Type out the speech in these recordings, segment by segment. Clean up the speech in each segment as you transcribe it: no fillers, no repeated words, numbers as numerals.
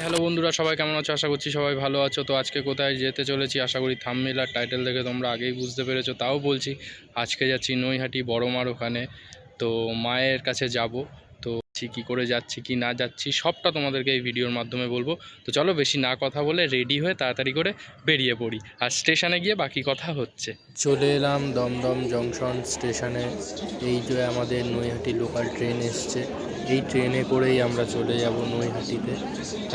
Hello বন্ধুরা, সবাই কেমন আছো? আশা করছি সবাই ভালো আছো। তো আজকে কোথায় যেতে চলেছি আশা করি থাম্বনেল আর টাইটেল দেখে তোমরা আগেই বুঝতে পেরেছো। তাও বলছি, আজকে যাচ্ছি নৈহাটি বড় মার ওখানে। তো মায়ের কাছে যাব। তো কী করে যাচ্ছি কি না যাচ্ছি সবটা তোমাদেরকে এই ভিডিওর মাধ্যমে বলবো। তো চলো বেশি না কথা বলে রেডি হয়ে তাড়াতাড়ি করে বেরিয়ে পড়ি, আর স্টেশনে গিয়ে বাকি কথা হচ্ছে। চলে এলাম দমদম জংশন স্টেশনে। এই যে আমাদের নৈহাটি লোকাল ট্রেন এসছে, এই ট্রেনে করেই আমরা চলে যাব নৈহাটিতে।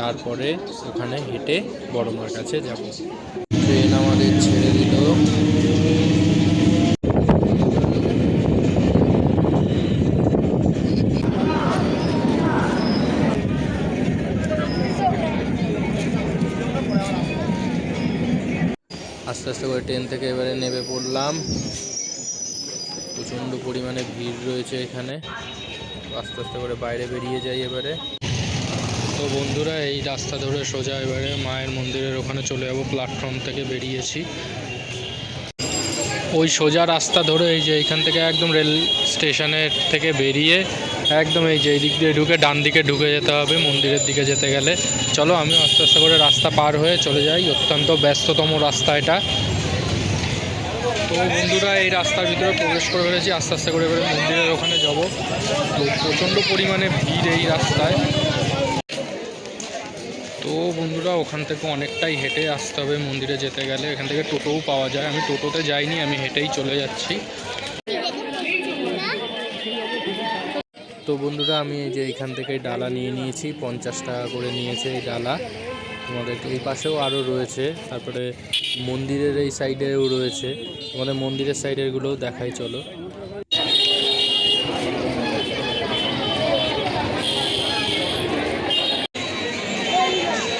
তারপরে ওখানে হেঁটে বড় মার কাছে যাব। ট্রেন আমাদের ছেড়ে দিল। আস্তে আস্তে করে ট্রেন থেকে এবারে নেমে পড়লাম। প্রচণ্ড পরিমাণে ভিড় রয়েছে এখানে। আস্তে আস্তে করে বাইরে বেরিয়ে যাই এবারে। তো বন্ধুরা, এই রাস্তা ধরে সোজা এবারে মায়ের মন্দিরের ওখানে চলে যাব। প্ল্যাটফর্ম থেকে বেরিয়েছি, ওই সোজা রাস্তা ধরে এই যে এইখান থেকে একদম রেল স্টেশনের থেকে বেরিয়ে একদম এই যে এই দিক দিয়ে ঢুকে ডান দিকে ঢুকে যেতে হবে মন্দিরের দিকে যেতে গেলে। চলো আমিও আস্তে আস্তে করে রাস্তা পার হয়ে চলে যাই। অত্যন্ত ব্যস্ততম রাস্তা এটা। তো বন্ধুরা, এই রাস্তার ভিতরে প্রবেশ করে ফেলেছি। আস্তে আস্তে করে এবারে মন্দিরের ওখানে যাব। তো প্রচণ্ড পরিমাণে ভিড় এই রাস্তায়। তো বন্ধুরা, ওখান থেকে অনেকটাই হেঁটে আসতে হবে মন্দিরে যেতে গেলে। এখান থেকে টোটোও পাওয়া যায়। আমি টোটোতে যাইনি, আমি হেঁটেই চলে যাচ্ছি। তো বন্ধুরা, আমি এই যে এখান থেকে ডালা নিয়ে নিয়েছি, 50 টাকা করে নিয়েছে এই ডালা। তোমাদেরকে এই পাশেও আরও রয়েছে, তারপরে মন্দিরের এই সাইডেও রয়েছে। তোমাদের মন্দিরের সাইডেরগুলোও দেখাই, চলো।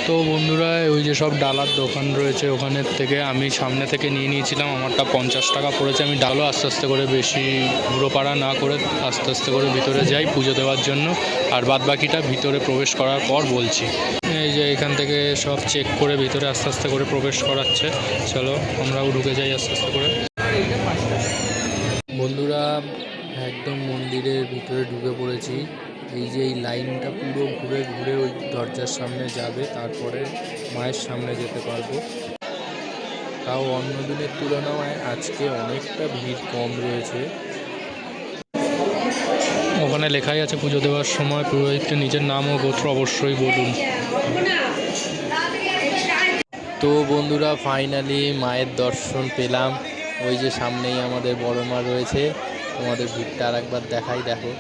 তো বন্ধুরা, ওই যে সব ডালার দোকান রয়েছে ওখানের থেকে আমি সামনে থেকে নিয়ে নিয়েছিলাম। আমারটা 50 টাকা পড়েছে। আমি ডালও আস্তে আস্তে করে বেশি ঘুরোপাড়া না করে আস্তে আস্তে করে ভিতরে যাই পুজো দেওয়ার জন্য। আর বাদ বাকিটা ভিতরে প্রবেশ করার পর বলছি। এই যে এখান থেকে সব চেক করে ভিতরে আস্তে আস্তে করে প্রবেশ করাচ্ছে। চলো আমরাও ঢুকে যাই আস্তে আস্তে করে। বন্ধুরা, একদম মন্দিরের ভিতরে ঢুকে পড়েছি। এই যে এই লাইনটা পুরো ঘুরে ঘুরে ওই দরজার সামনে যাবে, তারপরে মায়ের সামনে যেতে পারবো। তাও অন্য দিনের তুলনায় আজকে অনেকটা ভিড় কম রয়েছে। ওখানে লেখাই আছে পুজো দেওয়ার সময় পুরোহিতকে নিজের নাম ও গোত্র অবশ্যই বলুন। তো বন্ধুরা, ফাইনালি মায়ের দর্শন পেলাম। ওই যে সামনেই আমাদের বড় মা রয়েছে। তোমাদের ভিড়টা আর একবার দেখাই, দেখো।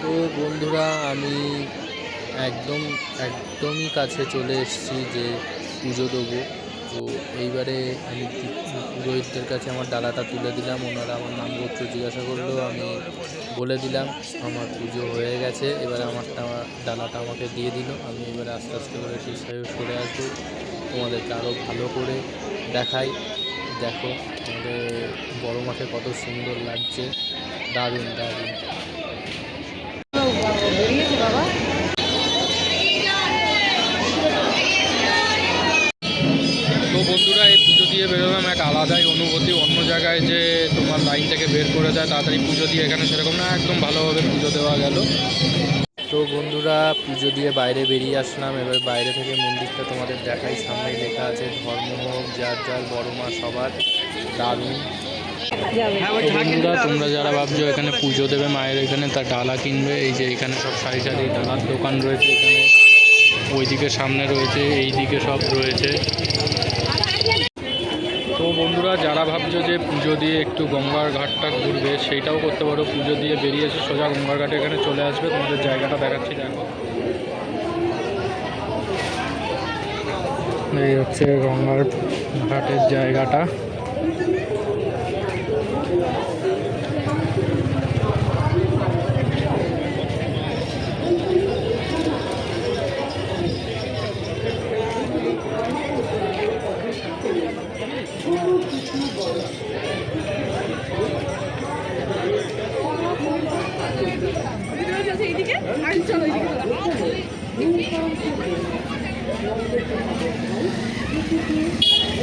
তো বন্ধুরা, আমি একদমই কাছে চলে এসেছি যে পুজো দেবো। তো এইবারে আমি পুরোহিতদের কাছে আমার ডালাটা তুলে দিলাম। ওনারা আমার নাম গোত্র জিজ্ঞাসা করলো, আমি বলে দিলাম আমার পুজো হয়ে গেছে। এবারে আমার ডালাটা আমাকে দিয়ে দিল। আমি এবারে আস্তে আস্তে করে সেই সাইডে সরে আসবো, তোমাদেরকে আরও ভালো করে দেখাই। দেখো আমাদের বড় মাঠে কত সুন্দর লাগছে, দারুণ দারুণ। তো বন্ধুরা, এই পুজো দিয়ে বেরোলাম, এক আলাদাই অনুভূতি। অন্য জায়গায় যে তোমার লাইন থেকে বের করে দেয় তাড়াতাড়ি পুজো দিয়ে, এখানে সেরকম না, একদম ভালোভাবে পুজো দেওয়া গেল। তো বন্ধুরা, পুজো দিয়ে বাইরে বেরিয়ে আসলাম। এবার বাইরে থেকে মন্দিরটা তোমাদের দেখাই। সামনেই লেখা আছে ধর্ম হোক যার যার, বড় মা সবার, দারুণ। বন্ধুরা, তোমরা যারা ভাবছো এখানে পুজো দেবে মায়ের এখানে, তার ডালা কিনবে, এই যে এখানে সব সারি সারি ডালার দোকান রয়েছে। এখানে ওইদিকে সামনে রয়েছে, এই দিকে সব রয়েছে। তো বন্ধুরা, যারা ভাবছো যে পুজো দিয়ে একটু গঙ্গার ঘাটটা ঘুরবে, সেইটাও করতে পারো। পুজো দিয়ে বেরিয়েছে সোজা গঙ্গার ঘাটে এখানে চলে আসবে। তোমাদের জায়গাটা দেখাচ্ছি, দেখো। এই হচ্ছে গঙ্গার ঘাটের জায়গাটা। তো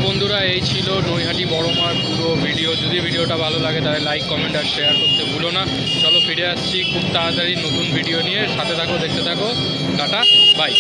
বন্ধুরা, এই ছিল নৈহাটি বড়মার পুরো ভিডিও। যদি ভিডিওটা ভালো লাগে তাহলে লাইক, কমেন্ট আর শেয়ার করতে ভুলো না। চলো ফিরে আসছি খুব তাড়াতাড়ি নতুন ভিডিও নিয়ে, সাথে থাকো, দেখতে থাকো। Tata, by.